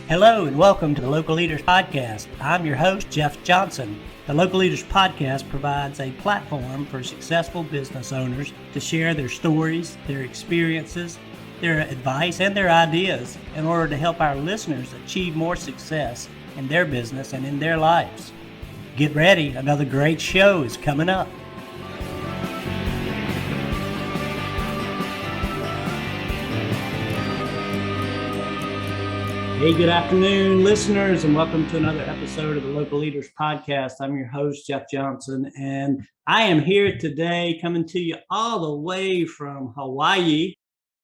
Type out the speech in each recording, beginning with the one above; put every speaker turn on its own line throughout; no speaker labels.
Hello and welcome to the Local Leaders Podcast. I'm your host, Jeff Johnson. The Local Leaders Podcast provides a platform for successful business owners to share their stories, their experiences, their advice, and their ideas in order to help our listeners achieve more success in their business and in their lives. Get ready, another great show is coming up. Hey, good afternoon, listeners, and welcome to another episode of the Local Leaders Podcast. I'm your host, Jeff Johnson, and I am here today coming to you all the way from Hawaii.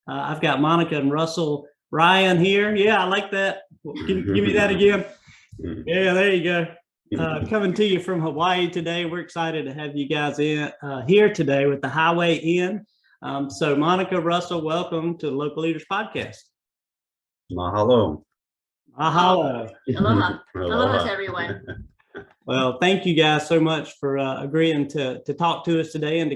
I've got Monica and Russell Ryan here. Yeah, I like that. Give me that again. Yeah, there you go. Coming to you from Hawaii today. We're excited to have you guys here today with the Highway Inn. So Monica, Russell, welcome to the Local Leaders Podcast.
Mahalo.
Mahalo.
Aloha. Aloha to everyone.
Well, thank you guys so much for agreeing to talk to us today and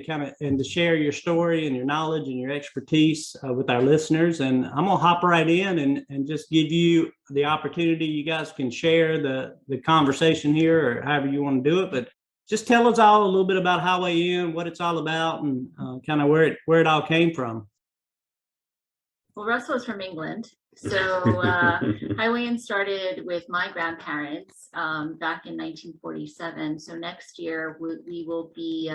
to share your story and your knowledge and your expertise with our listeners. And I'm gonna hop right in and just give you the opportunity. You guys can share the conversation here or however you want to do it, but just tell us all a little bit about Highway Inn, what it's all about, and kind of where it all came from.
Well, Russell is from England. So Highway Inn started with my grandparents back in 1947. So next year we will be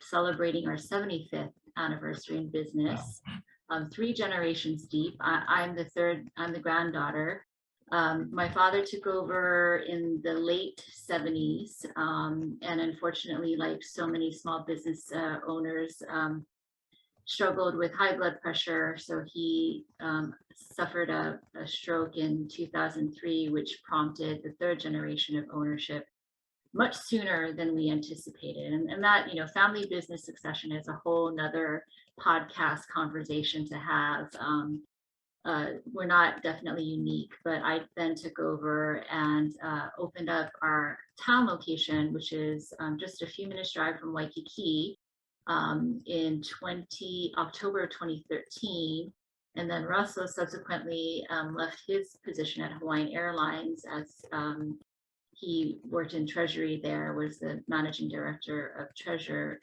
celebrating our 75th anniversary in business. 3 generations deep. I'm the third. I'm the granddaughter. My father took over in the late 70s, and unfortunately, like so many small business owners, struggled with high blood pressure. So he suffered a stroke in 2003, which prompted the 3rd generation of ownership much sooner than we anticipated. And that, family business succession is a whole nother podcast conversation to have. We're not definitely unique, but I then took over and opened up our town location, which is just a few minutes drive from Waikiki, in October 2013. And then Russell subsequently left his position at Hawaiian Airlines as he worked in Treasury there, was the managing director of Treasury,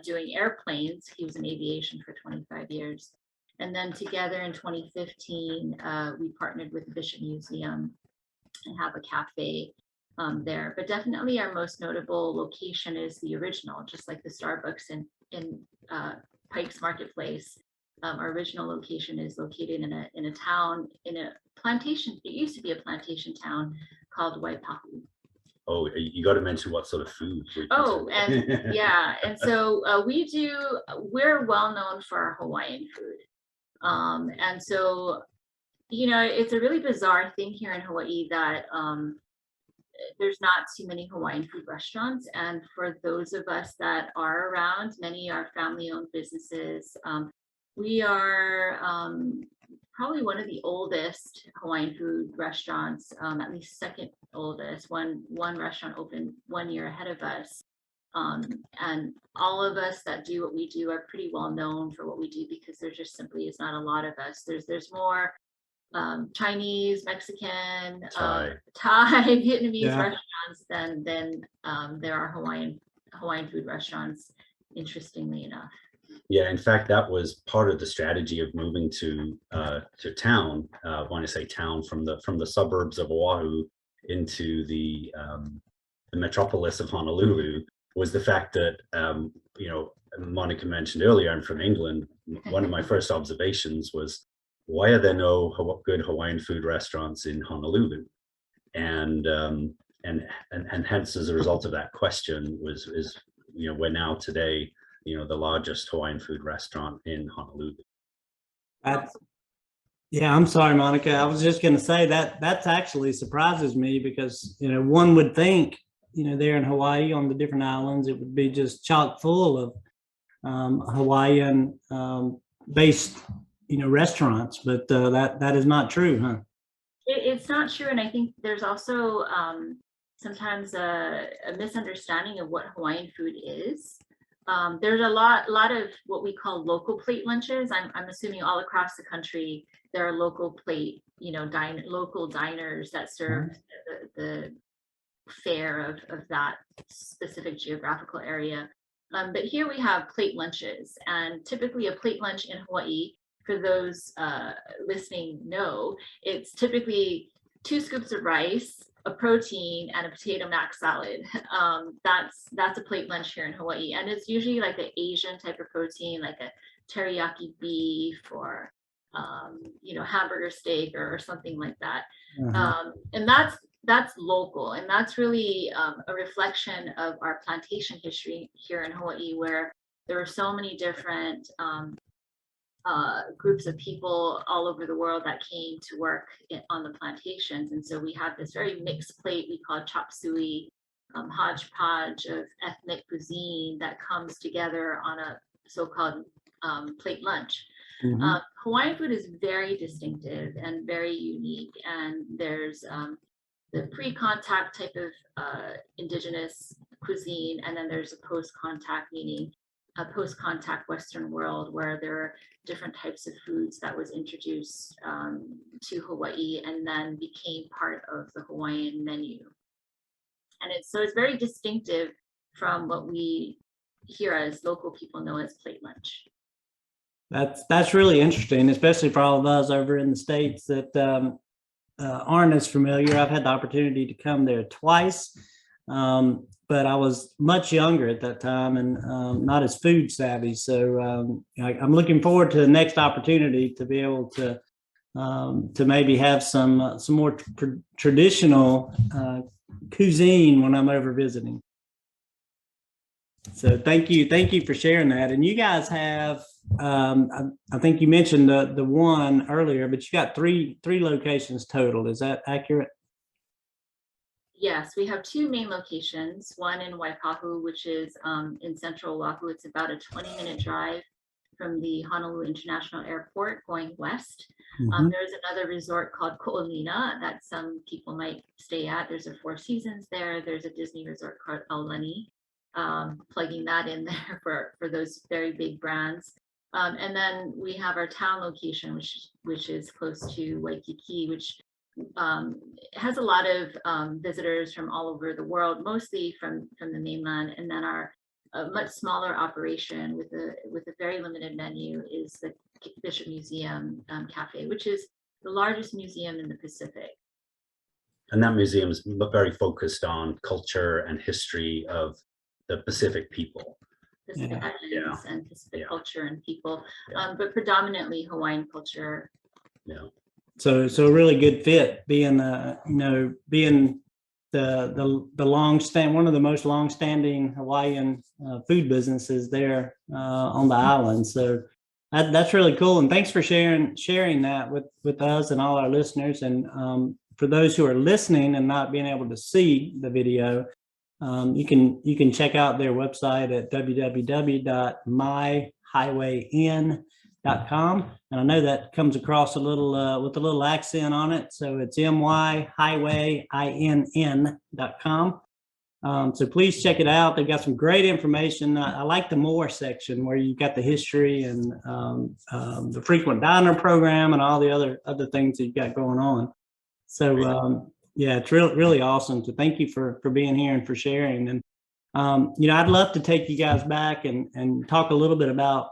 doing airplanes. He was in aviation for 25 years. And then together in 2015, we partnered with the Bishop Museum and have a cafe there. But definitely our most notable location is the original, just like the Starbucks in Pike's Marketplace. Our original location is located in a town, in a plantation. It used to be a plantation town called Waipahu.
Oh, you got to mention what sort of food.
And yeah, and so we're well known for our Hawaiian food. And so, it's a really bizarre thing here in Hawaii that there's not too many Hawaiian food restaurants. And for those of us that are around, many are family-owned businesses. We are probably one of the oldest Hawaiian food restaurants, at least second oldest. One restaurant opened 1 year ahead of us. And all of us that do what we do are pretty well known for what we do because there just simply is not a lot of us. There's more Chinese, Mexican, Thai, Vietnamese restaurants than there are Hawaiian food restaurants, interestingly enough.
Yeah, in fact, that was part of the strategy of moving to town. When I say town, from the suburbs of Oahu into the metropolis of Honolulu, was the fact that Monica mentioned earlier, I'm from England. One of my first observations was, why are there no good Hawaiian food restaurants in Honolulu? And hence, as a result of that question, we're now today, the largest Hawaiian food restaurant in Honolulu.
Yeah, I'm sorry, Monica. I was just going to say that actually surprises me because, one would think, there in Hawaii on the different islands, it would be just chock full of Hawaiian based, restaurants, but that is not true, huh?
It's not true. And I think there's also sometimes a misunderstanding of what Hawaiian food is. There's a lot of what we call local plate lunches. I'm assuming all across the country there are local plate, local diners that serve the fare of that specific geographical area. But here we have plate lunches, and typically a plate lunch in Hawaii, for those listening know, it's typically 2 scoops of rice, a protein, and a potato mac salad. That's a plate lunch here in Hawaii, and it's usually like an Asian type of protein, like a teriyaki beef or hamburger steak or something like that. And that's local, and that's really a reflection of our plantation history here in Hawaii, where there are so many different groups of people all over the world that came to work on the plantations. And so we have this very mixed plate we call chop suey, hodgepodge of ethnic cuisine that comes together on a so-called plate lunch. Hawaiian food is very distinctive and very unique, and there's the pre-contact type of indigenous cuisine, and then there's a post-contact, meaning a post-contact Western world, where there are different types of foods that was introduced to Hawaii and then became part of the Hawaiian menu. And it's very distinctive from what we here as local people know as plate lunch.
That's really interesting, especially for all of us over in the States that aren't as familiar. I've had the opportunity to come there twice, but I was much younger at that time and not as food savvy. So I'm looking forward to the next opportunity to be able to maybe have some more traditional cuisine when I'm over visiting. So thank you for sharing that. And you guys have, I think you mentioned the one earlier, but you got three locations total. Is that accurate?
Yes, we have 2 main locations, one in Waipahu, which is in central Oahu. It's about a 20-minute drive from the Honolulu International Airport going west. There's another resort called Ko'olina that some people might stay at. There's a 4 Seasons there. There's a Disney resort called Aulani, plugging that in there for those very big brands. And then we have our town location, which is close to Waikiki, which has a lot of visitors from all over the world, mostly from the mainland. And then our much smaller operation with a very limited menu is the Bishop Museum Cafe, which is the largest museum in the Pacific.
And that museum is very focused on culture and history of the Pacific people.
Pacific Islands and Pacific culture and people, but predominantly Hawaiian culture.
Yeah.
So a really good fit, being being one of the most long-standing Hawaiian food businesses there on the island. So that's really cool, and thanks for sharing that with us and all our listeners. And for those who are listening and not being able to see the video, you can check out their website at www.myhighwayin.com. And I know that comes across a little with a little accent on it. So it's myhighwayin.com. So please check it out. They've got some great information. I like the more section where you've got the history and the frequent diner program and all the other things that you've got going on. So yeah, it's really awesome. So thank you for being here and for sharing. And I'd love to take you guys back and talk a little bit about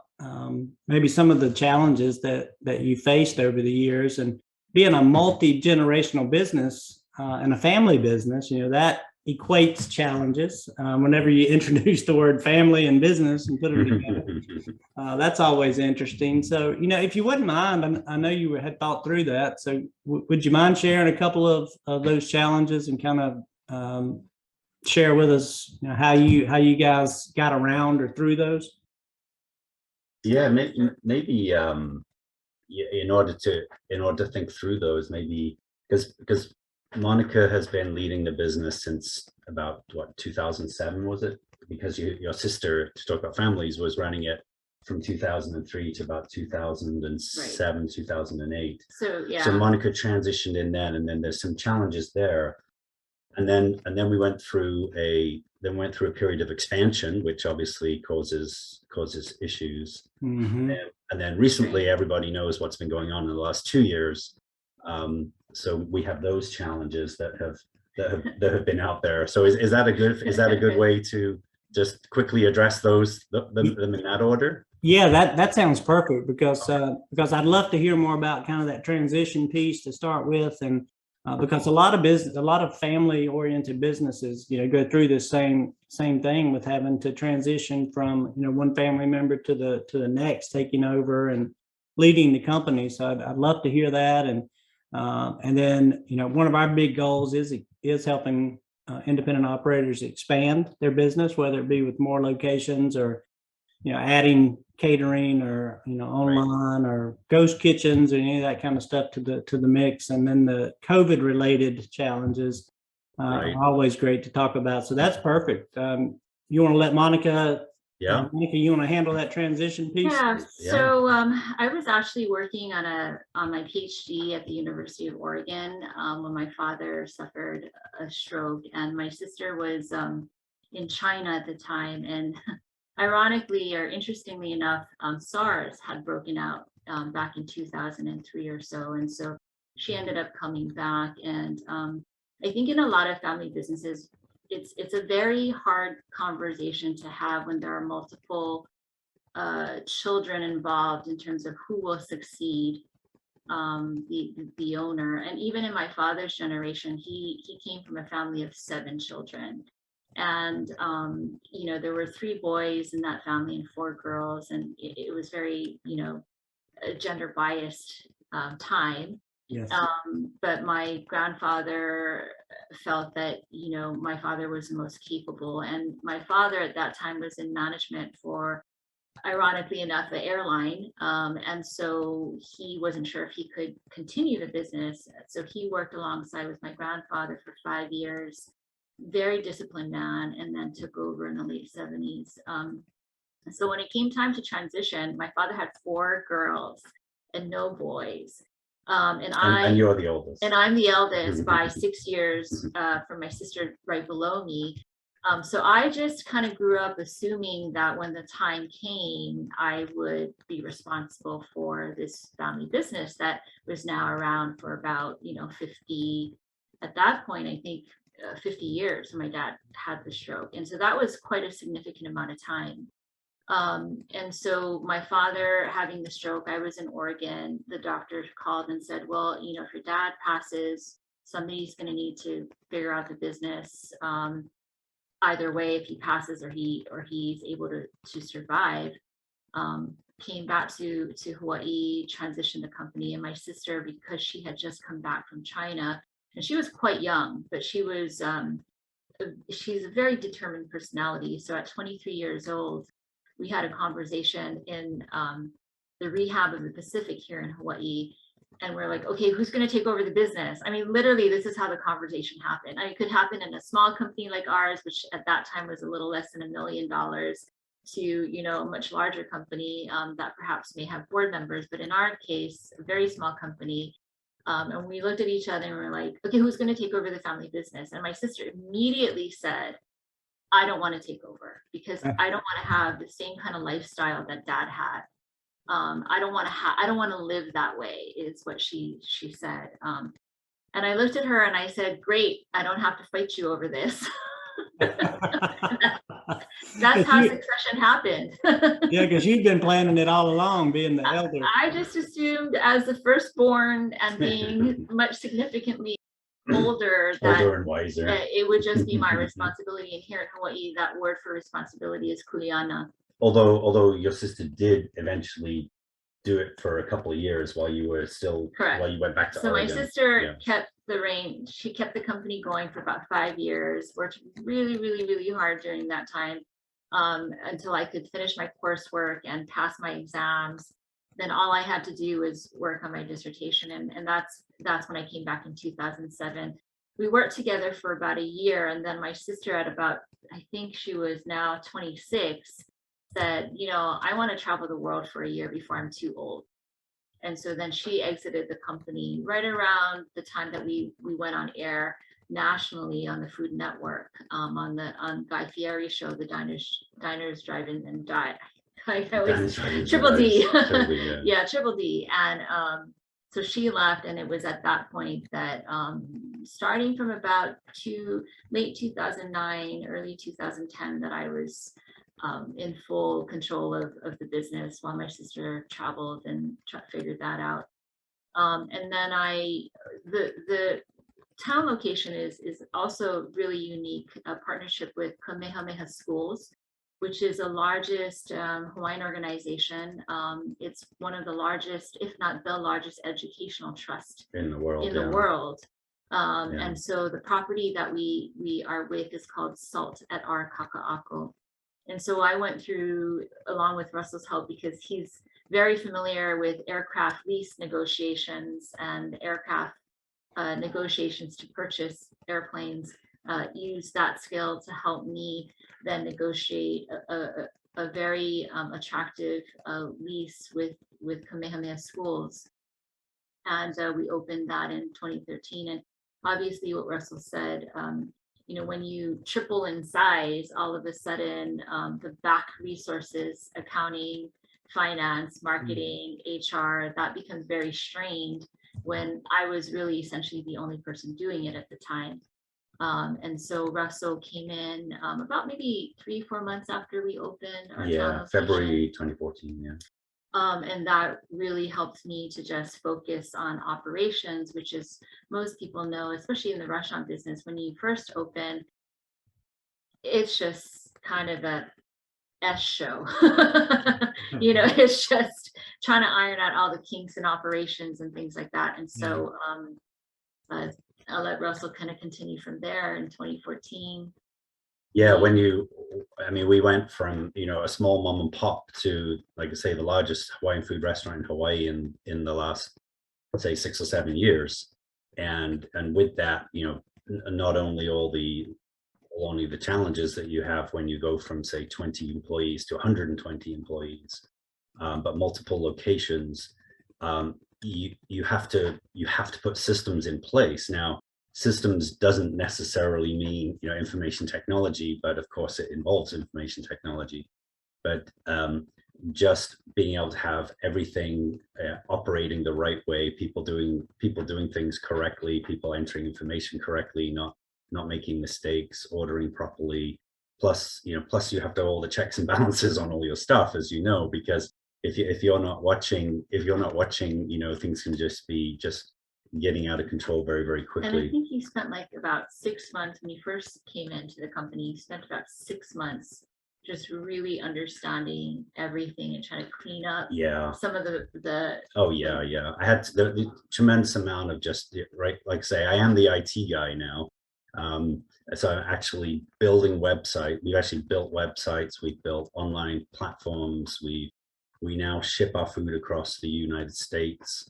maybe some of the challenges that you faced over the years, and being a multi-generational business and a family business, that equates challenges. Whenever you introduce the word family and business and put them together, that's always interesting. So, if you wouldn't mind, I know you had thought through that. So would you mind sharing a couple of those challenges and kind of share with us how you guys got around or through those?
Yeah, maybe in order to think through those, maybe because Monica has been leading the business since about 2007, was it? Because your sister, to talk about families, was running it from 2003 to about 2007, 2008.
So yeah.
So Monica transitioned in then, and then there's some challenges there. And then we went through a period of expansion, which obviously causes issues.
Mhm.
And then recently, everybody knows what's been going on in the last 2 years. So we have those challenges that have been out there. So is that a good way to just quickly address those them in that order?
Yeah, that sounds perfect because I'd love to hear more about kind of that transition piece to start with, and because a lot of family-oriented businesses, go through this same thing with having to transition from one family member to the next, taking over and leading the company. So I'd love to hear that, and then one of our big goals is helping independent operators expand their business, whether it be with more locations or adding catering or online or ghost kitchens or any of that kind of stuff to the mix. And then the COVID related challenges
Right.
are always great to talk about. So that's perfect. You want to let Monica?
Yeah.
Monica, you want to handle that transition piece?
Yeah. So I was actually working on my PhD at the University of Oregon when my father suffered a stroke, and my sister was in China at the time, and ironically or interestingly enough, SARS had broken out back in 2003 or so. And so she ended up coming back. And I think in a lot of family businesses, it's a very hard conversation to have when there are multiple children involved in terms of who will succeed the owner. And even in my father's generation, he came from a family of 7 children. And there were 3 boys in that family and 4 girls, and it was very a gender biased time.
Yes.
But my grandfather felt that my father was the most capable, and my father at that time was in management for, ironically enough, the airline, and so he wasn't sure if he could continue the business. So he worked alongside with my grandfather for 5 years. Very disciplined man, and then took over in the late 70s. So when it came time to transition, my father had 4 girls and no boys.
And you're the oldest.
And I'm the eldest by 6 years from my sister right below me. So I just kind of grew up assuming that when the time came, I would be responsible for this family business that was now around for about 50, at that point, I think 50 years when my dad had the stroke. And so that was quite a significant amount of time. And so my father having the stroke, I was in Oregon, the doctor called and said, well, if your dad passes, somebody's going to need to figure out the business. Either way, if he passes or he's able to survive. Came back to Hawaii, transitioned the company, and my sister, because she had just come back from China, and she was quite young, but she's a very determined personality. So at 23 years old, we had a conversation in the rehab of the Pacific here in Hawaii. And we're like, okay, who's going to take over the business? I mean, literally, this is how the conversation happened. It could happen in a small company like ours, which at that time was a little less than $1 million, to a much larger company that perhaps may have board members. But in our case, a very small company. And we looked at each other and we're like, okay, who's going to take over the family business? And my sister immediately said, I don't want to take over because I don't want to have the same kind of lifestyle that dad had. I don't want to live that way, is what she said. And I looked at her and I said, great, I don't have to fight you over this. That's how succession happened.
Yeah, because you've been planning it all along, being the elder.
I just assumed, as the firstborn and being much significantly older
and wiser,
it would just be my responsibility. And here in Hawaii, that word for responsibility is kuleana.
Although your sister did eventually do it for a couple of years while you were still,
correct,
while you went back to Oregon.
So my sister kept the reign. She kept the company going for about 5 years, worked really, really, really hard during that time until I could finish my coursework and pass my exams. Then all I had to do was work on my dissertation. And that's when I came back in 2007. We worked together for about a year. And then my sister at about, I think she was now 26, said, I want to travel the world for a year before I'm too old. And so then she exited the company right around the time that we went on air nationally on the Food Network, on Guy Fieri's show, the Diners, Drive-In and Die. Triple D. Yeah, Triple D. And so she left, and it was at that point that starting from about late 2009, early 2010, that I was in full control of the business while my sister traveled and figured that out. And then the town location is also really unique, a partnership with Kamehameha Schools, which is the largest Hawaiian organization. It's one of the largest, if not the largest, educational trust
in the world.
And so the property that we are with is called Salt at our Kaka'ako. And so I went through, along with Russell's help, because he's very familiar with aircraft lease negotiations and aircraft negotiations to purchase airplanes, use that skill to help me then negotiate a very attractive lease with Kamehameha Schools. And we opened that in 2013. And obviously what Russell said, when you triple in size, all of a sudden the back resources, accounting, finance, marketing, HR, that becomes very strained when I was really essentially the only person doing it at the time. And so Russell came in about maybe 3-4 months after we opened our town location.
February 2014,
and that really helped me to just focus on operations, which is, most people know, especially in the restaurant business, when you first open, it's just kind of a S show. It's just trying to iron out all the kinks in operations and things like that. And so I'll let Russell kind of continue from there in 2014.
Yeah, we went from, a small mom and pop to, like I say, the largest Hawaiian food restaurant in Hawaii in the last, let's say, 6 or 7 years. And with that, not only only the challenges that you have when you go from, say, 20 employees to 120 employees, but multiple locations, you have to put systems in place. Now, systems doesn't necessarily mean information technology, but of course it involves information technology. But just being able to have everything operating the right way, people doing things correctly, people entering information correctly, not making mistakes, ordering properly. Plus you have to have all the checks and balances on all your stuff, as you know, because if you're not watching, things can just be getting out of control very, very quickly.
And I think you spent like about 6 months when you first came into the company. You spent about 6 months just really understanding everything and trying to clean up some of the
I had the tremendous amount of like I say, I am the IT guy now. So I'm actually building websites. We've actually built websites. We've built online platforms. We now ship our food across the United States,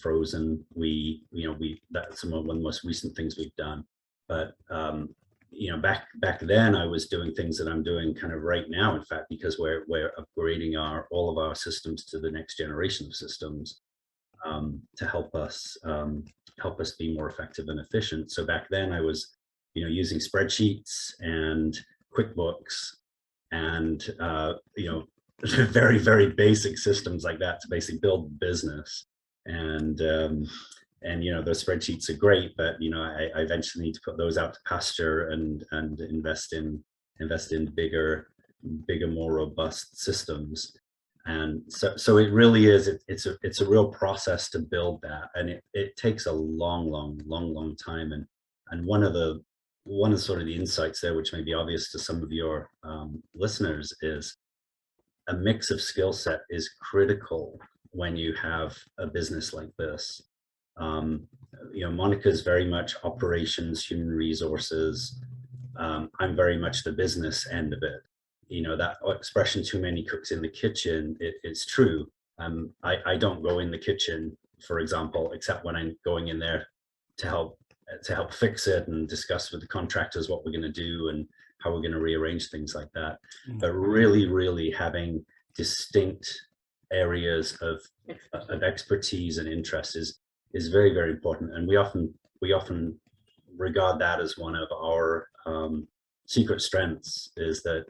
frozen. That's one of the most recent things we've done. But back then I was doing things that I'm doing kind of right now, in fact, because we're upgrading all of our systems to the next generation of systems to help us be more effective and efficient. So back then I was using spreadsheets and QuickBooks and very, very basic systems like that to basically build business. And those spreadsheets are great, but I eventually need to put those out to pasture and invest in bigger, more robust systems. And so it really is. It's a real process to build that, and it takes a long time. And one of sort of the insights there, which may be obvious to some of your listeners, is a mix of skill set is critical when you have a business like this. Monica's very much operations, human resources. I'm very much the business end of it. That expression, too many cooks in the kitchen, it's true. I don't go in the kitchen, for example, except when I'm going in there to help fix it and discuss with the contractors what we're going to do and how we're going to rearrange things like that. But really, really having distinct areas of expertise and interest is very, very important. And we often regard that as one of our secret strengths, is that,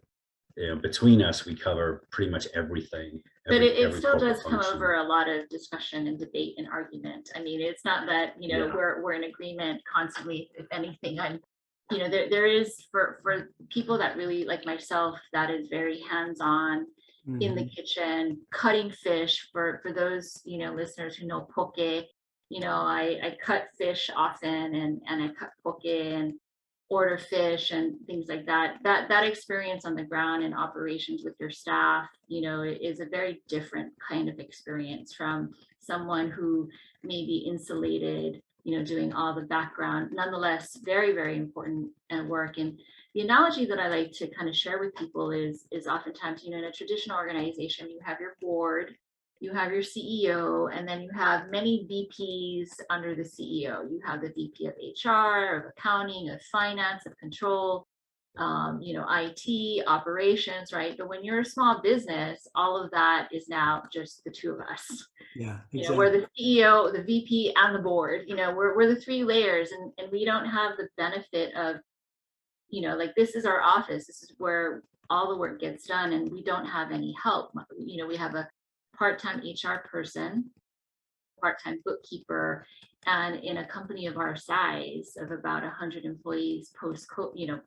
you know, between us, we cover pretty much everything.
But it
every
still
corporate
does come
function.
over a lot of discussion and debate and argument. I mean, it's not that, you know,
Yeah.
we're in agreement constantly. If anything, I'm, you know, there is for people that really, like myself, that is very hands-on in the kitchen, cutting fish. For those, you know, listeners who know poke, you know, I cut fish often, and I cut poke and order fish and things like that. That experience on the ground and operations with your staff, you know, is a very different kind of experience from someone who may be insulated, you know, doing all the background. Nonetheless, very, very important work. And the analogy that I like to kind of share with people is oftentimes, you know, in a traditional organization, you have your board, you have your CEO, and then you have many VPs under the CEO. You have the VP of HR, of accounting, of finance, of control, you know, IT, operations, right? But when you're a small business, all of that is now just the two of us.
Yeah, exactly.
You know, we're the CEO, the VP, and the board. You know, we're the three layers, and we don't have the benefit of, you know, like, this is our office. This is where all the work gets done, and we don't have any help. You know, we have a part-time HR person, part-time bookkeeper, and in a company of our size of about 100 employees post, you know,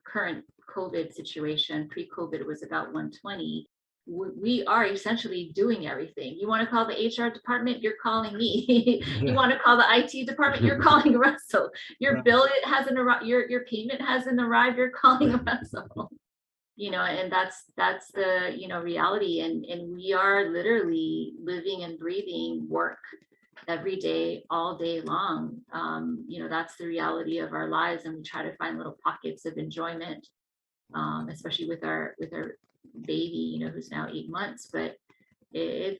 current COVID situation, pre-COVID it was about 120. We are essentially doing everything. You want to call the HR department, you're calling me. You want to call the IT department, you're calling Russell. Your bill hasn't arrived, your payment hasn't arrived, you're calling Russell. You know, and that's the, you know, reality. And we are literally living and breathing work every day, all day long. You know, that's the reality of our lives, and we try to find little pockets of enjoyment, especially with our baby, you know, who's now 8 months. But it's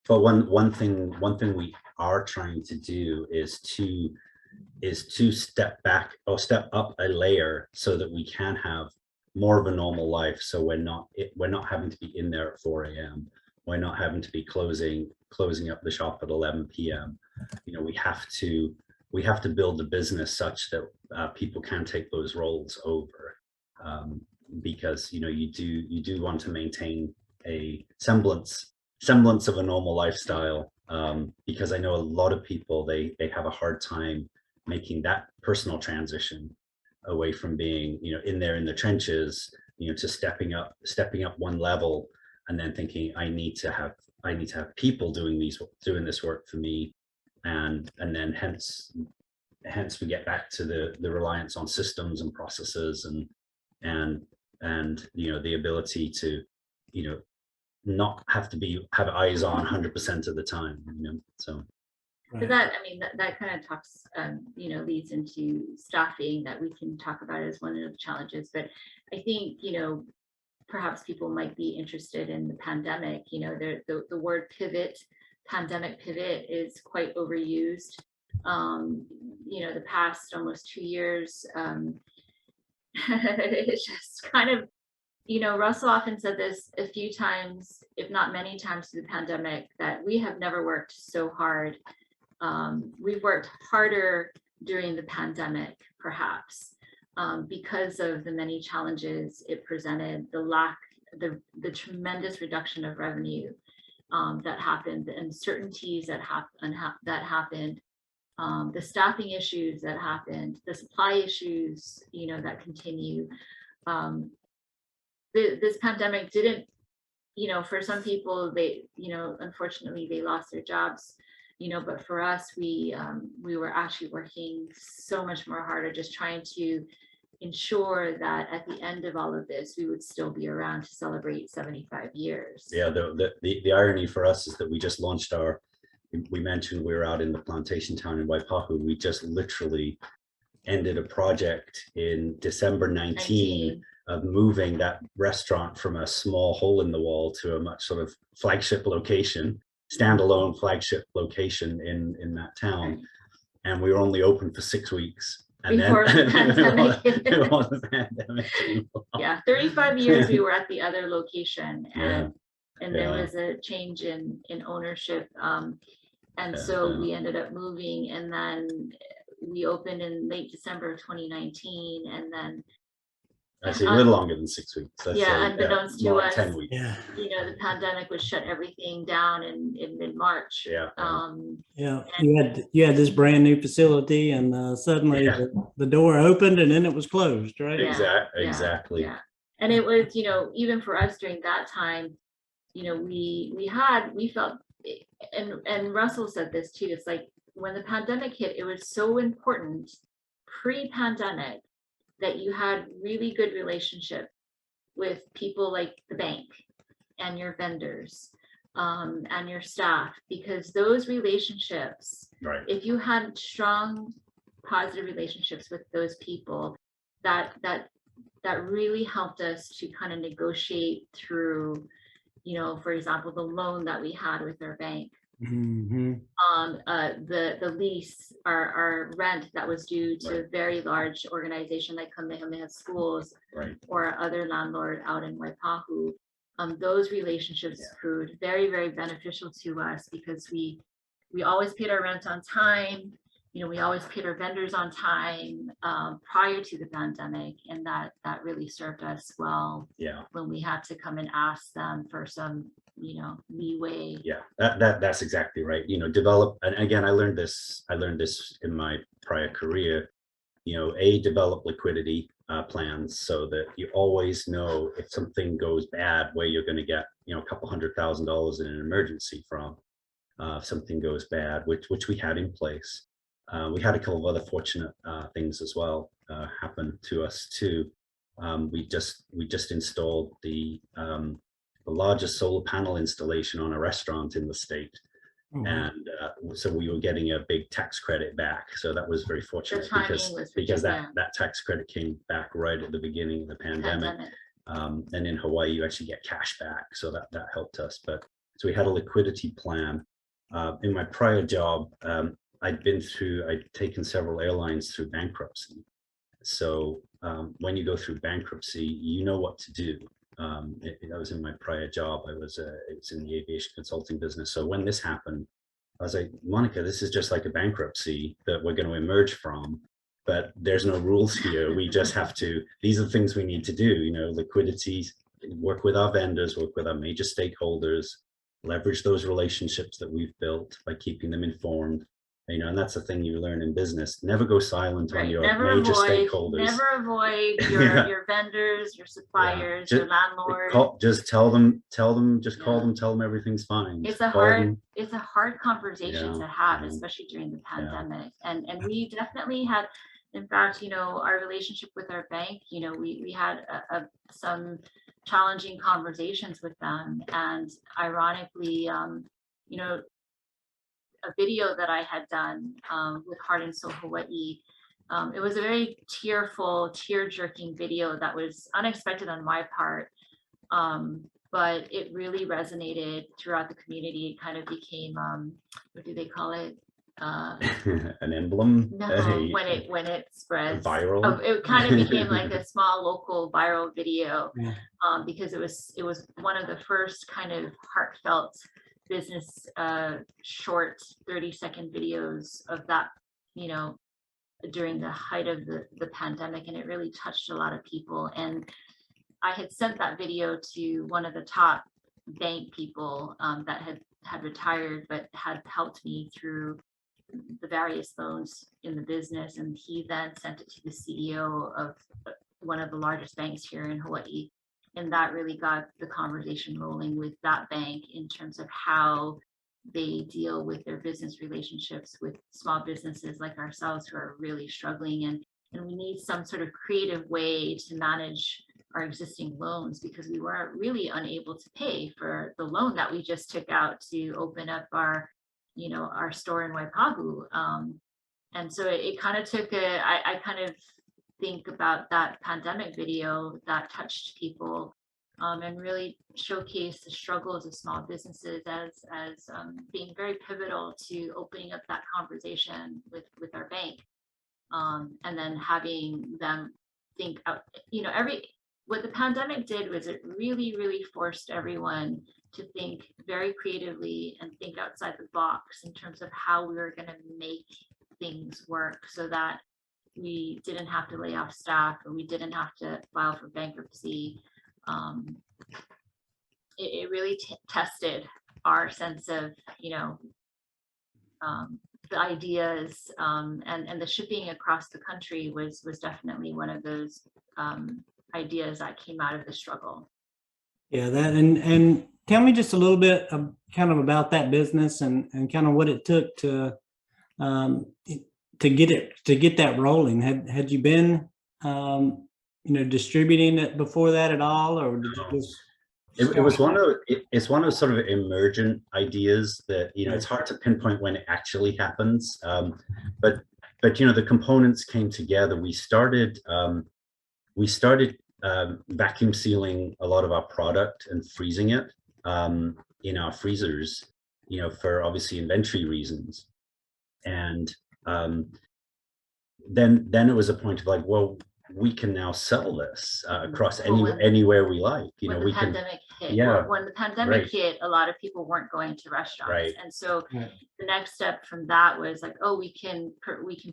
But one thing we are trying to do is to step back or step up a layer so that we can have more of a normal life. So we're not having to be in there at 4 a.m. We're not having to be closing up the shop at 11 p.m. You know, we have to build the business such that people can take those roles over, because, you know, you do want to maintain a semblance of a normal lifestyle, because I know a lot of people, they have a hard time making that personal transition away from being, you know, in the trenches, you know, to stepping up one level, and then thinking, I need to have people doing this work for me, and then hence we get back to the reliance on systems and processes, and you know, the ability to, you know, not have eyes on 100% of the time, you know. So
that, I mean, that kind of talks, you know, leads into staffing, that we can talk about as one of the challenges. But I think, you know, perhaps people might be interested in the pandemic. You know, the word pivot, pandemic pivot, is quite overused. You know, the past almost 2 years, it's just kind of, you know, Russell often said this a few times, if not many times, through the pandemic, that we have never worked so hard. We've worked harder during the pandemic, perhaps, because of the many challenges it presented, the tremendous reduction of revenue that happened, the uncertainties that happened, the staffing issues that happened, the supply issues, you know, that continue. This pandemic didn't, you know, for some people, they, you know, unfortunately they lost their jobs, you know, but for us, we were actually working so much more harder, just trying to ensure that at the end of all of this, we would still be around to celebrate 75 years.
Yeah, the irony for us is that we just launched we mentioned we were out in the plantation town in Waipahu. We just literally ended a project in December 19 of moving that restaurant from a small hole in the wall to a much sort of flagship location, standalone flagship location in that town. And we were only open for 6 weeks. And
before
then
the pandemic. Yeah, 35 years we were at the other location, and and there
Yeah.
was a change in ownership. And
Yeah,
so
yeah.
we ended up moving, and then we opened in late December of 2019, and then
Actually, a little longer than 6 weeks. Let's say,
unbeknownst
more
to
like
us,
10 weeks.
Yeah.
the pandemic would shut everything down in mid-March.
Yeah.
Yeah, you had this brand new facility, and suddenly
Yeah.
the door opened, and then it was closed, right?
Exactly.
Yeah. And it was, even for us during that time, we felt, and Russell said this too, it's like when the pandemic hit, it was so important pre-pandemic that you had really good relationship with people like the bank and your vendors, and your staff, because those relationships,
Right.
if you had strong positive relationships with those people, that really helped us to kind of negotiate through, for example, the loan that we had with our bank,
Mm-hmm.
the lease, our rent that was due to a very large organization like Kamehameha Schools,
Right.
or other landlord out in Waipahu. Those relationships proved very, very beneficial to us, because we always paid our rent on time. We always paid our vendors on time, prior to the pandemic, and that really served us well.
Yeah.
When we had to come and ask them for some, leeway.
Yeah, that's exactly right. Develop, and again, I learned this in my prior career. Develop liquidity plans, so that you always know if something goes bad, where you're going to get a couple $100,000 in an emergency from. If something goes bad, which we had in place. We had a couple of other fortunate things as well happen to us too. We just installed the largest solar panel installation on a restaurant in the state.
Oh,
And so we were getting a big tax credit back. So that was very fortunate, because that tax credit came back right at the beginning of the pandemic. And in Hawaii, you actually get cash back. So that helped us. But so we had a liquidity plan. In my prior job, I'd taken several airlines through bankruptcy. So when you go through bankruptcy, you know what to do. That was in my prior job. It's in the aviation consulting business. So when this happened, I was like, Monica, this is just like a bankruptcy that we're going to emerge from, but there's no rules here. We just have to, these are the things we need to do, liquidity, work with our vendors, work with our major stakeholders, leverage those relationships that we've built by keeping them informed. And that's the thing you learn in business. Never go silent on your major stakeholders.
Never avoid your vendors, your suppliers, your landlords.
Just tell them, call them, tell them everything's fine.
It's a hard conversation to have, especially during the pandemic. And we definitely had, in fact, our relationship with our bank, we had some challenging conversations with them. And ironically, a video that I had done with Heart and Soul Hawaii. It was a very tearful, tear-jerking video that was unexpected on my part, but it really resonated throughout the community. It kind of became, what do they call it?
An emblem?
No, when it spreads.
Viral?
It kind of became like a small local viral video,
Yeah.
because it was one of the first kind of heartfelt business short 30-second videos of that, during the height of the pandemic, and it really touched a lot of people. And I had sent that video to one of the top bank people that had retired but had helped me through the various loans in the business, and he then sent it to the CEO of one of the largest banks here in Hawaii. And that really got the conversation rolling with that bank in terms of how they deal with their business relationships with small businesses like ourselves who are really struggling. And we need some sort of creative way to manage our existing loans, because we were really unable to pay for the loan that we just took out to open up our store in Waipahu. And so it kind of took I kind of think about that pandemic video that touched people, and really showcased the struggles of small businesses as being very pivotal to opening up that conversation with our bank, and then having them think out, what the pandemic did was it really, really forced everyone to think very creatively and think outside the box in terms of how we were going to make things work so that we didn't have to lay off staff or we didn't have to file for bankruptcy. It really tested our sense of, the ideas, and the shipping across the country was definitely one of those ideas that came out of the struggle.
Yeah, that and tell me just a little bit kind of about that business and kind of what it took to get that rolling. Had you been distributing it before that at all, or did you just?
It's one of sort of emergent ideas that it's hard to pinpoint when it actually happens. But the components came together. We started vacuum sealing a lot of our product and freezing it in our freezers, for obviously inventory reasons. And then it was a point of like, well, we can now sell this across anywhere we like.
When the pandemic hit, when the pandemic hit, a lot of people weren't going to restaurants, and so the next step from that was like, oh, we can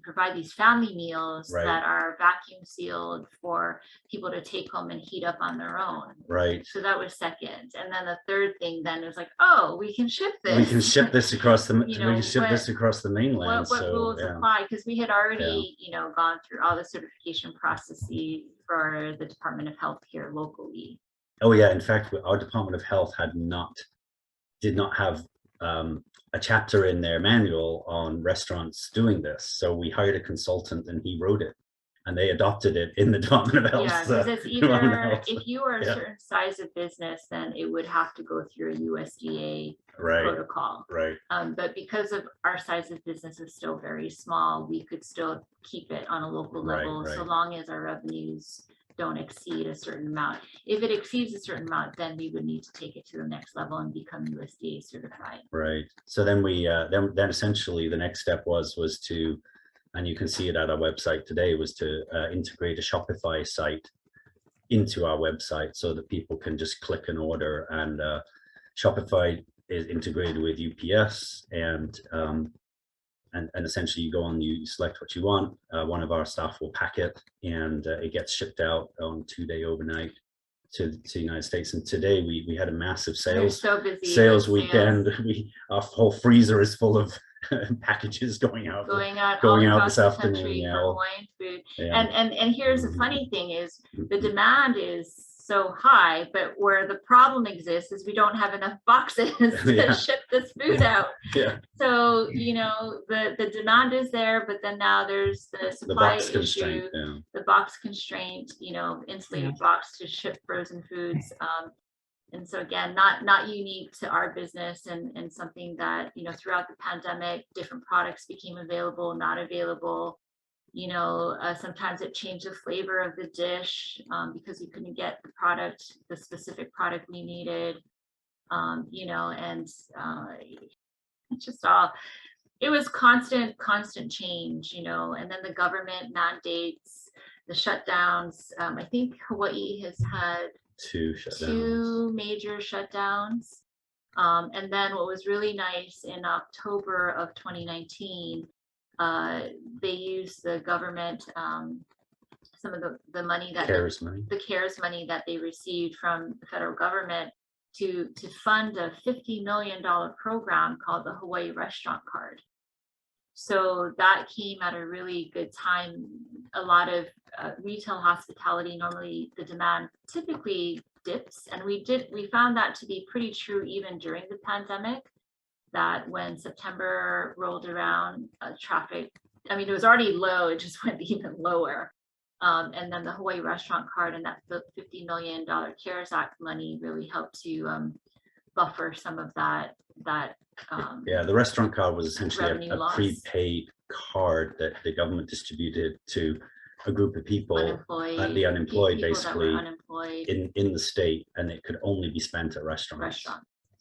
provide these family meals that are vacuum sealed for people to take home and heat up on their own.
Right.
So that was second, and then the third thing then was like, oh, we can ship this.
We can ship this across the. We can ship this across the mainland.
What rules apply? Because we had already, gone through all the certification processes for the Department of Health here locally.
Oh yeah, in fact, our Department of Health did not have a chapter in their manual on restaurants doing this. So we hired a consultant and he wrote it, and they adopted it in the Department of Health.
Yeah, because it's either if you are a certain size of business, then it would have to go through a USDA protocol.
Right.
But because of our size of business is still very small, we could still keep it on a local level so long as our revenues don't exceed a certain amount. If it exceeds a certain amount, then we would need to take it to the next level and become USDA certified. Right.
So then we then essentially the next step was to, and you can see it at our website today, was to integrate a Shopify site into our website so that people can just click an order, and Shopify is integrated with UPS, and essentially you go on, you select what you want. One of our staff will pack it, and it gets shipped out on 2-day overnight to the United States. And today we had a massive sales weekend. Our whole freezer is full of packages going out this afternoon.
Hawaiian food. And here's the funny thing is the demand is so high, but where the problem exists is we don't have enough boxes to ship this food out. So the demand is there, but then now there's the supply issue, the box constraint, insulated box to ship frozen foods. And so again, not unique to our business, and something that throughout the pandemic, different products became available, not available. Sometimes it changed the flavor of the dish because we couldn't get the specific product we needed. It was constant change, and then the government mandates, the shutdowns. I think Hawaii has had two major shutdowns. And then what was really nice in October of 2019, they used the government, some of the money that the CARES money that they received from the federal government to fund a $50 million program called the Hawaii Restaurant Card. So that came at a really good time. A lot of retail hospitality, normally the demand typically dips, and we found that to be pretty true even during the pandemic. That when September rolled around, traffic, it was already low, it just went even lower. And then the Hawaii Restaurant Card and that $50 million CARES Act money really helped to buffer some of that. The restaurant card was essentially a prepaid card that the government distributed to a group of people, the unemployed, basically, in the state, and it could only be spent at restaurants.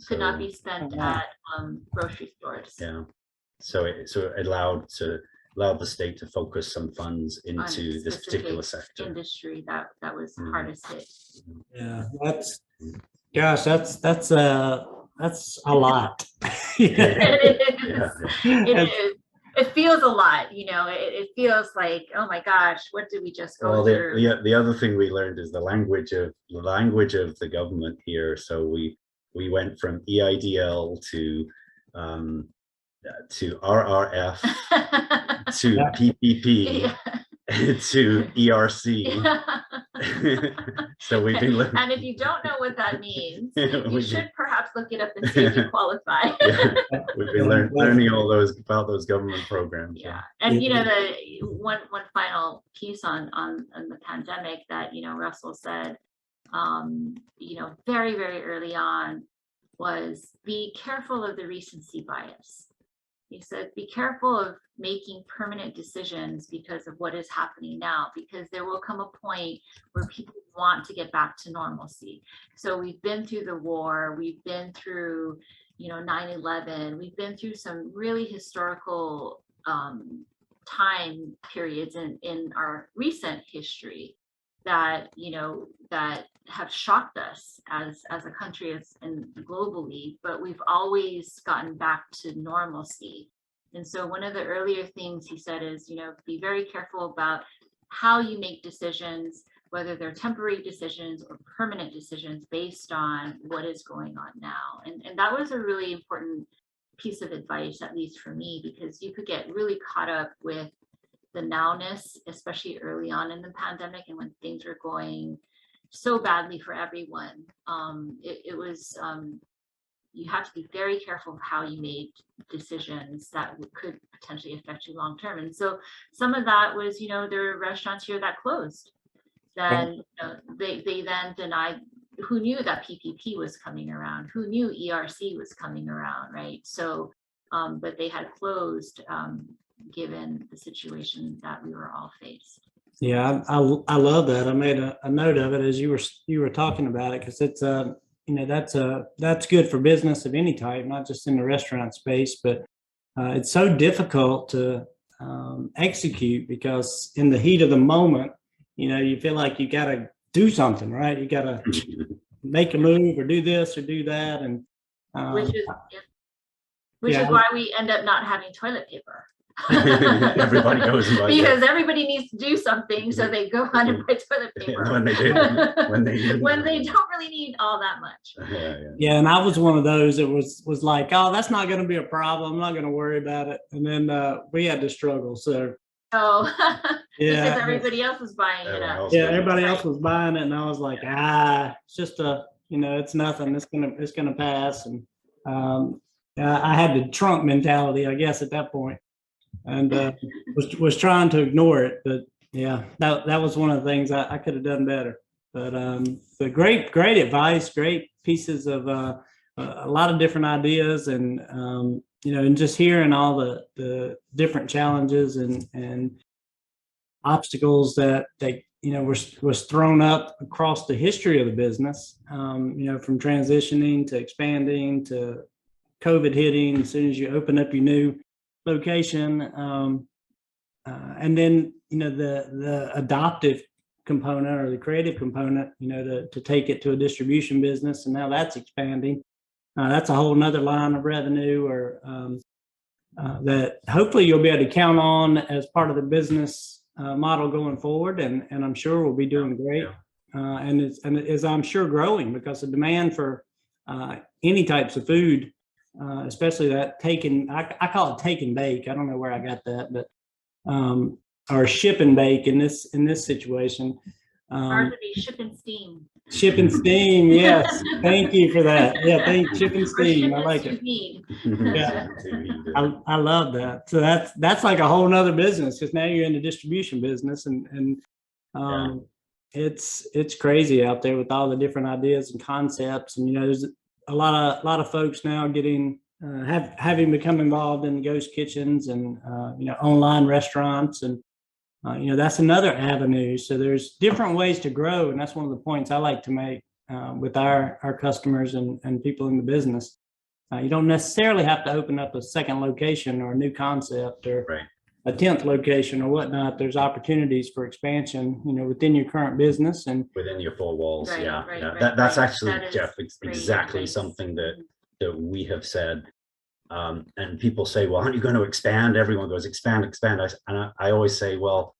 Could not be spent at grocery stores. So it allowed the state to focus some funds into this particular sector. Industry that was hardest hit.
Gosh, that's a lot.
It is.
Yeah.
It is. It feels a lot, it feels like, oh my gosh, what did we just go
Well,
through?
the other thing we learned is the language of the government here. So we went from EIDL to RRF to
Yeah.
PPP
Yeah.
to ERC. So we've been learning.
And if you don't know what that means, you
We
should perhaps look it up and see if you qualify.
Yeah, we've been learning all those about those government programs.
Yeah, and
Yeah.
the one final piece on the pandemic that Russell said, very very early on was be careful of the recency bias. He said, be careful of making permanent decisions because of what is happening now, because there will come a point where people want to get back to normalcy. So we've been through the war, we've been through 9/11, we've been through some really historical time periods in our recent history that that have shocked us as a country and globally, but we've always gotten back to normalcy. And so one of the earlier things he said is, be very careful about how you make decisions, whether they're temporary decisions or permanent decisions based on what is going on now. And that was a really important piece of advice, at least for me, because you could get really caught up with the nowness, especially early on in the pandemic and when things were going so badly for everyone. It was, you have to be very careful of how you made decisions that could potentially affect you long term. And so some of that was, there were restaurants here that closed. Then they then denied. Who knew that PPP was coming around? Who knew ERC was coming around, right? So, but they had closed given the situation that we were all faced.
Yeah, I love that. I made a note of it as you were talking about it, because it's that's good for business of any type, not just in the restaurant space, but it's so difficult to execute, because in the heat of the moment, you feel like you got to do something, right? You got to make a move or do this or do that, and
which is why we end up not having toilet paper.
Everybody goes and buys
because everybody needs to do something, so they go on and buy toilet paper
when they
don't really need all that much.
Yeah, and I was one of those that was like, oh, that's not going to be a problem, I'm not going to worry about it, and then we had to struggle. So
Because everybody else was buying it up.
Yeah, everybody else was buying it, and I was like, it's just it's nothing, it's gonna pass. And I had the trunk mentality, I guess, at that point, and was trying to ignore it. But yeah, that was one of the things I could have done better. But great advice, great pieces of a lot of different ideas, and and just hearing all the different challenges and obstacles that was thrown up across the history of the business, from transitioning to expanding to COVID hitting as soon as you open up your new location, and then the adoptive component or the creative component, to take it to a distribution business, and now that's expanding. That's a whole nother line of revenue, or that hopefully you'll be able to count on as part of the business model going forward, and I'm sure we'll be doing great. And is I'm sure growing, because the demand for any types of food, especially that I call it take and bake. I don't know where I got that, but or ship and bake in this situation.
Ours would be ship and steam.
Ship and steam, yes. Thank you for that. Yeah, ship and steam. I like it. Yeah, I love that. So that's like a whole nother business, because now you're in the distribution business, and it's crazy out there with all the different ideas and concepts. And there's a lot of folks now getting having become involved in ghost kitchens and online restaurants, and that's another avenue. So there's different ways to grow, and that's one of the points I like to make with our customers and people in the business. You don't necessarily have to open up a second location or a new concept, or a 10th location or whatnot, there's opportunities for expansion, within your current business. And
within your four walls.
Right,
Yeah,
right,
yeah.
right,
That's
right.
actually,
That is
Jeff,
great
exactly
advice.
something that we have said. And people say, well, aren't you going to expand? Everyone goes, expand, expand. I always say, well,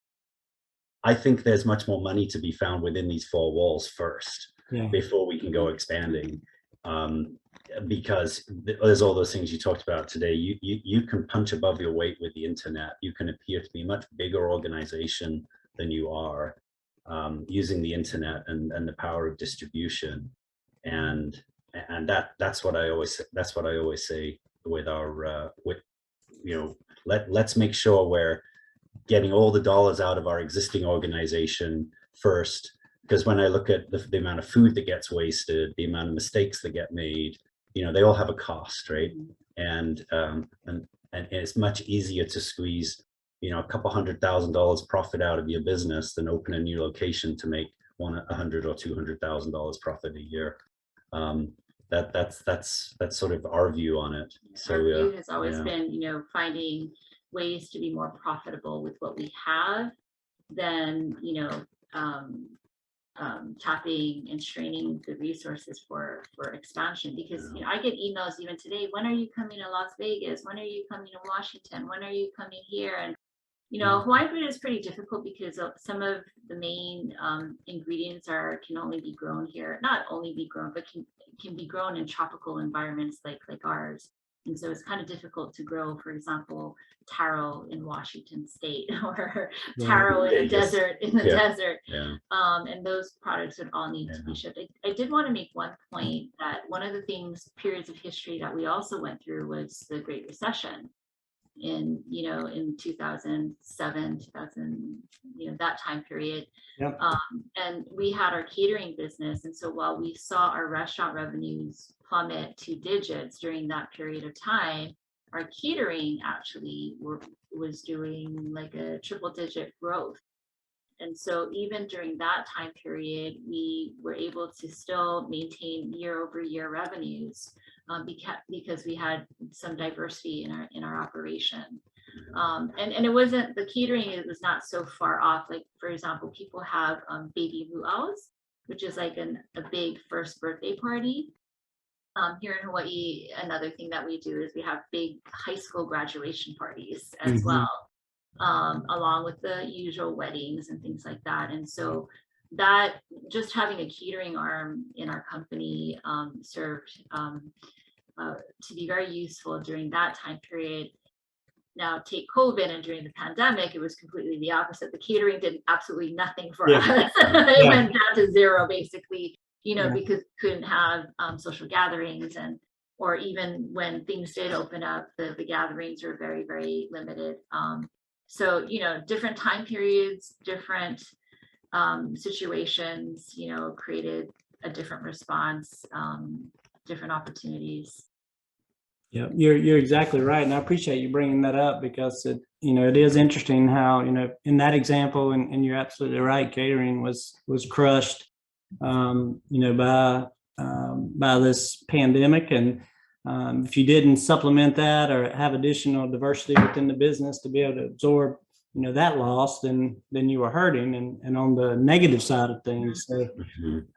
I think there's much more money to be found within these four walls first, before we can go expanding. Because there's all those things you talked about today. You can punch above your weight with the internet. You can appear to be a much bigger organization than you are, using the internet and the power of distribution. And that's what I always say with our let's make sure we're getting all the dollars out of our existing organization first, because when I look at the amount of food that gets wasted, the amount of mistakes that get made, they all have a cost, right? And it's much easier to squeeze a couple $100,000 profit out of your business than open a new location to make $100,000 or $200,000 profit a year. That's sort of our view on it. So
our view has always been, finding ways to be more profitable with what we have than, tapping and straining the resources for expansion. Because I get emails even today, when are you coming to Las Vegas? When are you coming to Washington? When are you coming here? And Hawaiian food is pretty difficult because some of the main ingredients can only be grown here, not only be grown, but can be grown in tropical environments like ours. And so it's kind of difficult to grow, for example, taro in Washington State or taro in the desert.
Yeah.
And those products would all need to be shipped. I did want to make one point that one of the periods of history that we also went through was the Great Recession in 2007, 2000, that time period.
Yep.
And we had our catering business. And so while we saw our restaurant revenues plummet 2 digits during that period of time, our catering actually was doing like a triple-digit growth. And so even during that time period, we were able to still maintain year-over-year revenues because we had some diversity in our operation. And it wasn't, the catering, it was not so far off. Like, for example, people have baby luau's, which is like a big first birthday party. Here in Hawaii, another thing that we do is we have big high school graduation parties as well, along with the usual weddings and things like that. And so that just having a catering arm in our company served to be very useful during that time period. Now take COVID, and during the pandemic, it was completely the opposite. The catering did absolutely nothing for us. It went down to zero, basically, because we couldn't have social gatherings, or even when things did open up, the gatherings were very, very limited. So, different time periods, different situations, created a different response, different opportunities.
Yeah, you're exactly right, and I appreciate you bringing that up, because it is interesting how in that example, and you're absolutely right, catering was crushed, by this pandemic, and if you didn't supplement that or have additional diversity within the business to be able to absorb that loss, then you were hurting, and on the negative side of things. So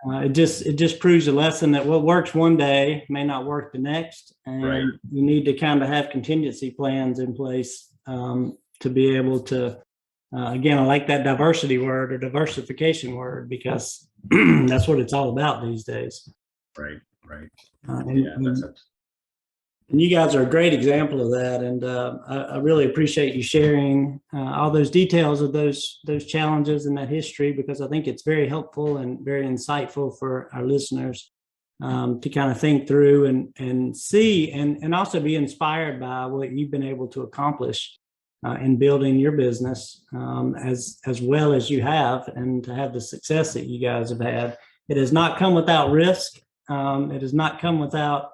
it just proves a lesson that what works one day may not work the next, and you need to kind of have contingency plans in place to be able to again, I like that diversity word or diversification word, because that's what it's all about these days.
Right.
And you guys are a great example of that, and I really appreciate you sharing all those details of those challenges and that history, because I think it's very helpful and very insightful for our listeners to kind of think through and see, and also be inspired by what you've been able to accomplish in building your business as well as you have, and to have the success that you guys have had. It has not come without risk. It has not come without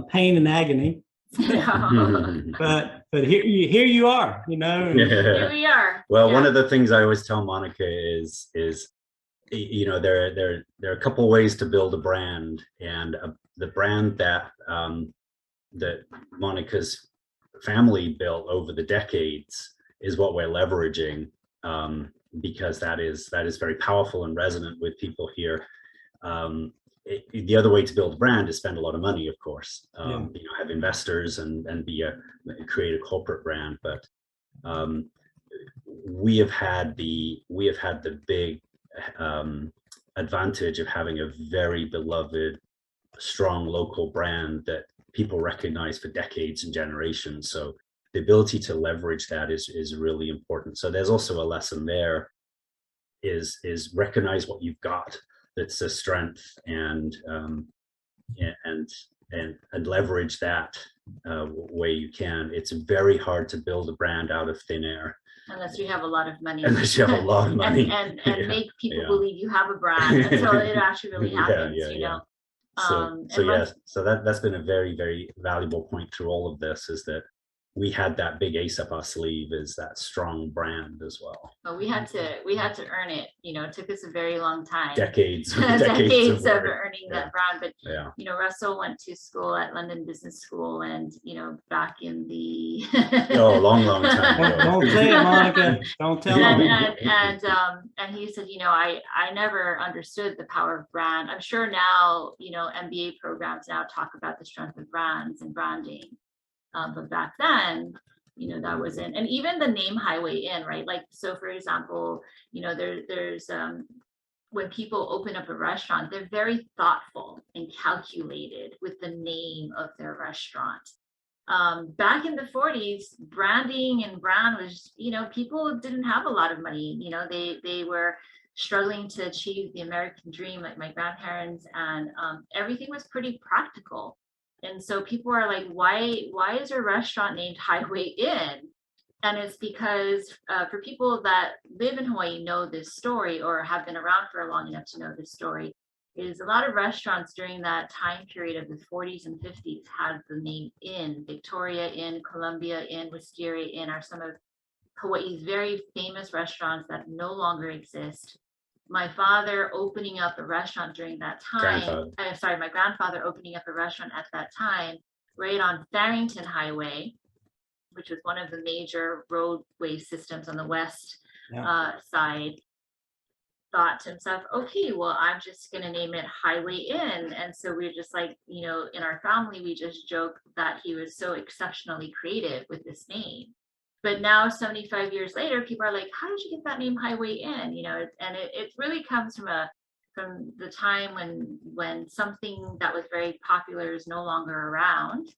pain and agony. but here you are,
Here we are.
Well, one of the things I always tell Monica is there are a couple ways to build a brand, and the brand that Monica's family built over the decades is what we're leveraging, because that is very powerful and resonant with people here. The other way to build a brand is spend a lot of money, of course. Have investors and create a corporate brand. But we have had the big advantage of having a very beloved, strong local brand that people recognize for decades and generations. So the ability to leverage that is really important. So there's also a lesson there, is recognize what you've got that's a strength, and leverage that way you can. It's very hard to build a brand out of thin air.
Unless you have a lot of money.
Unless you have a lot of money.
and make people believe you have a brand until it actually really happens,
So that's been a very, very valuable point through all of this, is that we had that big ace up our sleeve, is that strong brand as well.
But we had to earn it. It took us a very long time.
Decades of
earning that brand. But Russell went to school at London Business School, and back in the
long time ago.
Don't say it, Monica. Don't tell him.
And he said, I never understood the power of brand. I'm sure now, MBA programs now talk about the strength of brands and branding. But back then, that wasn't, and even the name Highway Inn, right? Like, so for example, there's when people open up a restaurant, they're very thoughtful and calculated with the name of their restaurant. Back in the 40s, branding and brand was, people didn't have a lot of money. They were struggling to achieve the American dream, like my grandparents, and everything was pretty practical. And so people are like, why is your restaurant named Highway Inn? And it's because for people that live in Hawaii know this story, or have been around for long enough to know this story, is a lot of restaurants during that time period of the 40s and 50s had the name Inn. Victoria Inn, Columbia Inn, Wisteria Inn are some of Hawaii's very famous restaurants that no longer exist. My father opening up a restaurant during that time, my grandfather opening up a restaurant at that time, right on Farrington Highway, which was one of the major roadway systems on the west side, thought to himself, okay, well, I'm just going to name it Highway Inn. And so we're just like, in our family, we just joke that he was so exceptionally creative with this name. But now, 75 years later, people are like, how did you get that name Highway Inn? And it really comes from the time when something that was very popular is no longer around.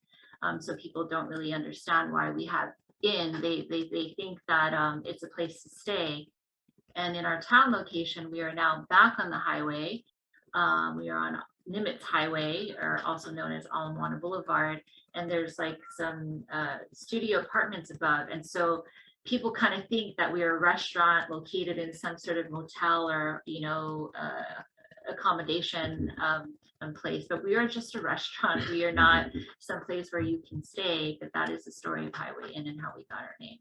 So people don't really understand why we have inn. They think that it's a place to stay. And in our town location, we are now back on the highway. We are on Nimitz Highway, or also known as Ala Moana Boulevard. And there's like some studio apartments above. And so people kind of think that we are a restaurant located in some sort of motel or, accommodation place, but we are just a restaurant. We are not some place where you can stay, but that is the story of Highway Inn and how we got our name.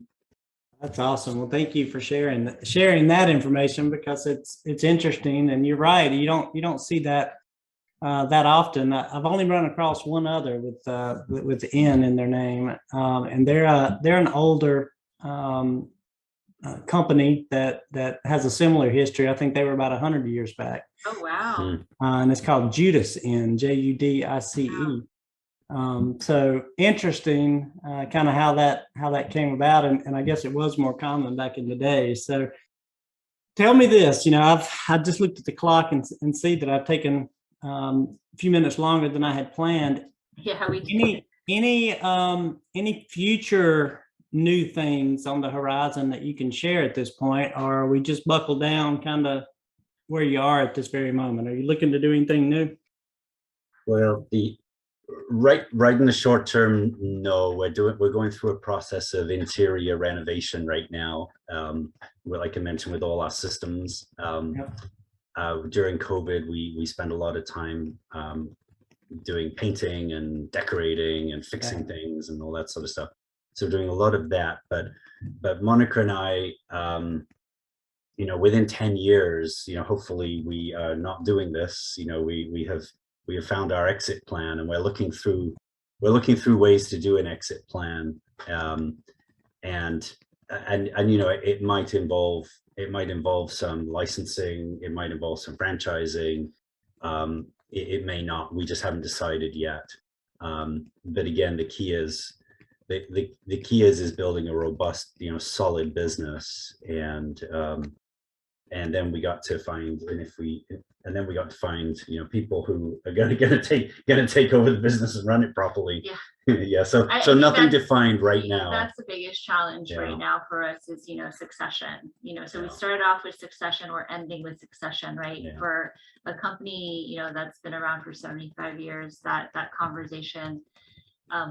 That's awesome. Well, thank you for sharing that information, because it's interesting, and you're right. You don't see that that often. I've only run across one other with N in their name, and they're an older company that has a similar history. I think they were about 100 years back.
Oh wow!
And it's called Judice Inn, Judice. So interesting, kind of how that came about, and I guess it was more common back in the day. So tell me this, I just looked at the clock and see that I've taken a few minutes longer than I had planned.
Yeah, we did.
Any future new things on the horizon that you can share at this point, or are we just buckled down kind of where you are at this very moment? Are you looking to do anything new?
Well, right in the short term, no. We're going through a process of interior renovation right now. Like I mentioned, with all our systems. During COVID, we spent a lot of time doing painting and decorating and fixing things and all that sort of stuff. So doing a lot of that, but Monica and I, within 10 years, hopefully we are not doing this. We have found our exit plan, and we're looking through ways to do an exit plan. And and you know, it might involve some licensing, it might involve some franchising. It may not. We just haven't decided yet. But again, the key is building a robust, you know, solid business, and then we got to find, you know, people who are gonna take over the business and run it properly.
Yeah.
Yeah. So
I think
nothing
that's-
defined right now.
That's the biggest challenge
Yeah.
right now for us is, you know, succession. You know, so we
Yeah.
started off with succession, we're ending with succession, right?
Yeah.
For a company, you know, that's been around for 75 years, that conversation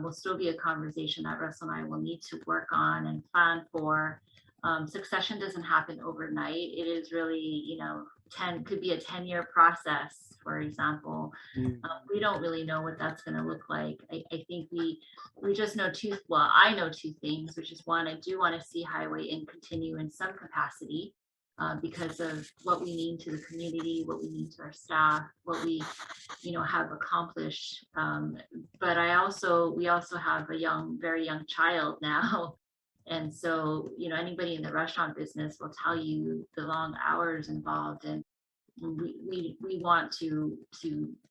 will still be a conversation that Russell and I will need to work on and plan for. Succession doesn't happen overnight. It is really, you know, could be a 10-year process, for example. We don't really know what that's going to look like. I think we just know I know two things, which is one, I do want to see Highway Inn continue in some capacity because of what we mean to the community, what we mean to our staff, what we, you know, have accomplished. But we also have a very young child now. And so, you know, anybody in the restaurant business will tell you the long hours involved, and we want to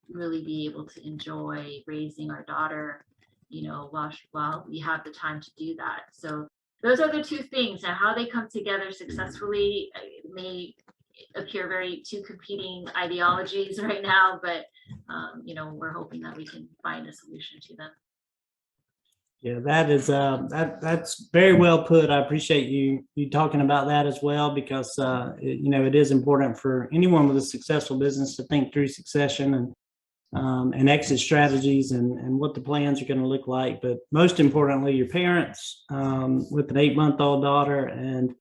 really be able to enjoy raising our daughter, you know, while we have the time to do that. So those are the two things. Now, how they come together successfully may appear two competing ideologies right now, but you know, we're hoping that we can find a solution to them.
Yeah, that is that's very well put. I appreciate you talking about that as well, because you know, it is important for anyone with a successful business to think through succession and exit strategies and what the plans are going to look like. But most importantly, your parents with an 8-month-old daughter, and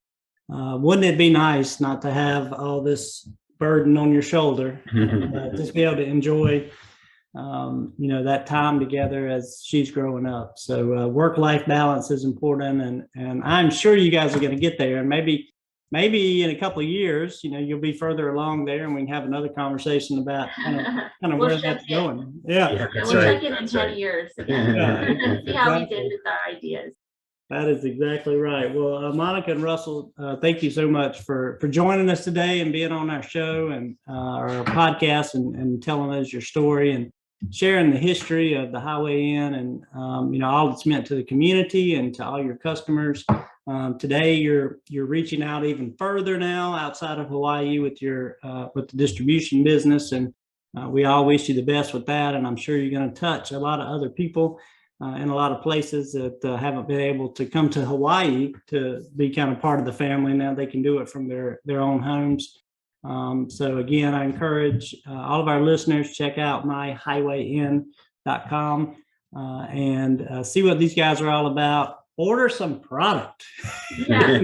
wouldn't it be nice not to have all this burden on your shoulder, just be able to enjoy you know, that time together as she's growing up. So work-life balance is important, and I'm sure you guys are going to get there. And maybe in a couple of years, you know, you'll be further along there, and we can have another conversation about kind of
We'll
where that's going. Yeah,
we'll check in 10 years again. See how we did with our ideas.
That is exactly right. Well, Monica and Russell, thank you so much for joining us today and being on our show and our podcast and telling us your story and sharing the history of the Highway Inn and you know, all it's meant to the community and to all your customers. Today, you're reaching out even further now outside of Hawaii with the distribution business, and we all wish you the best with that. And I'm sure you're going to touch a lot of other people in a lot of places that haven't been able to come to Hawaii to be kind of part of the family. Now they can do it from their own homes. So again, I encourage all of our listeners, check out myhighwayinn.com and see what these guys are all about. Order some product.
Yeah,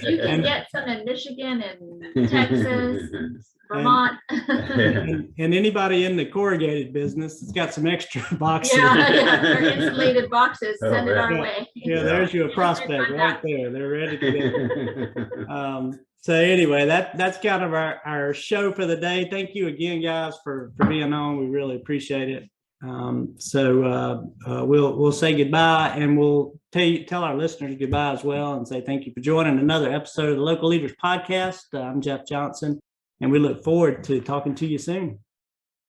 you can get some in Michigan and Texas and Vermont.
And anybody in the corrugated business that's got some extra boxes.
Yeah, they're insulated boxes. Send it our way.
Yeah, there's you a prospect right there. They're ready to go. So anyway, that's kind of our show for the day. Thank you again, guys, for being on. We really appreciate it. So we'll say goodbye, and we'll tell our listeners goodbye as well, and say thank you for joining another episode of the Local Leaders Podcast. I'm Jeff Johnson, and we look forward to talking to you soon.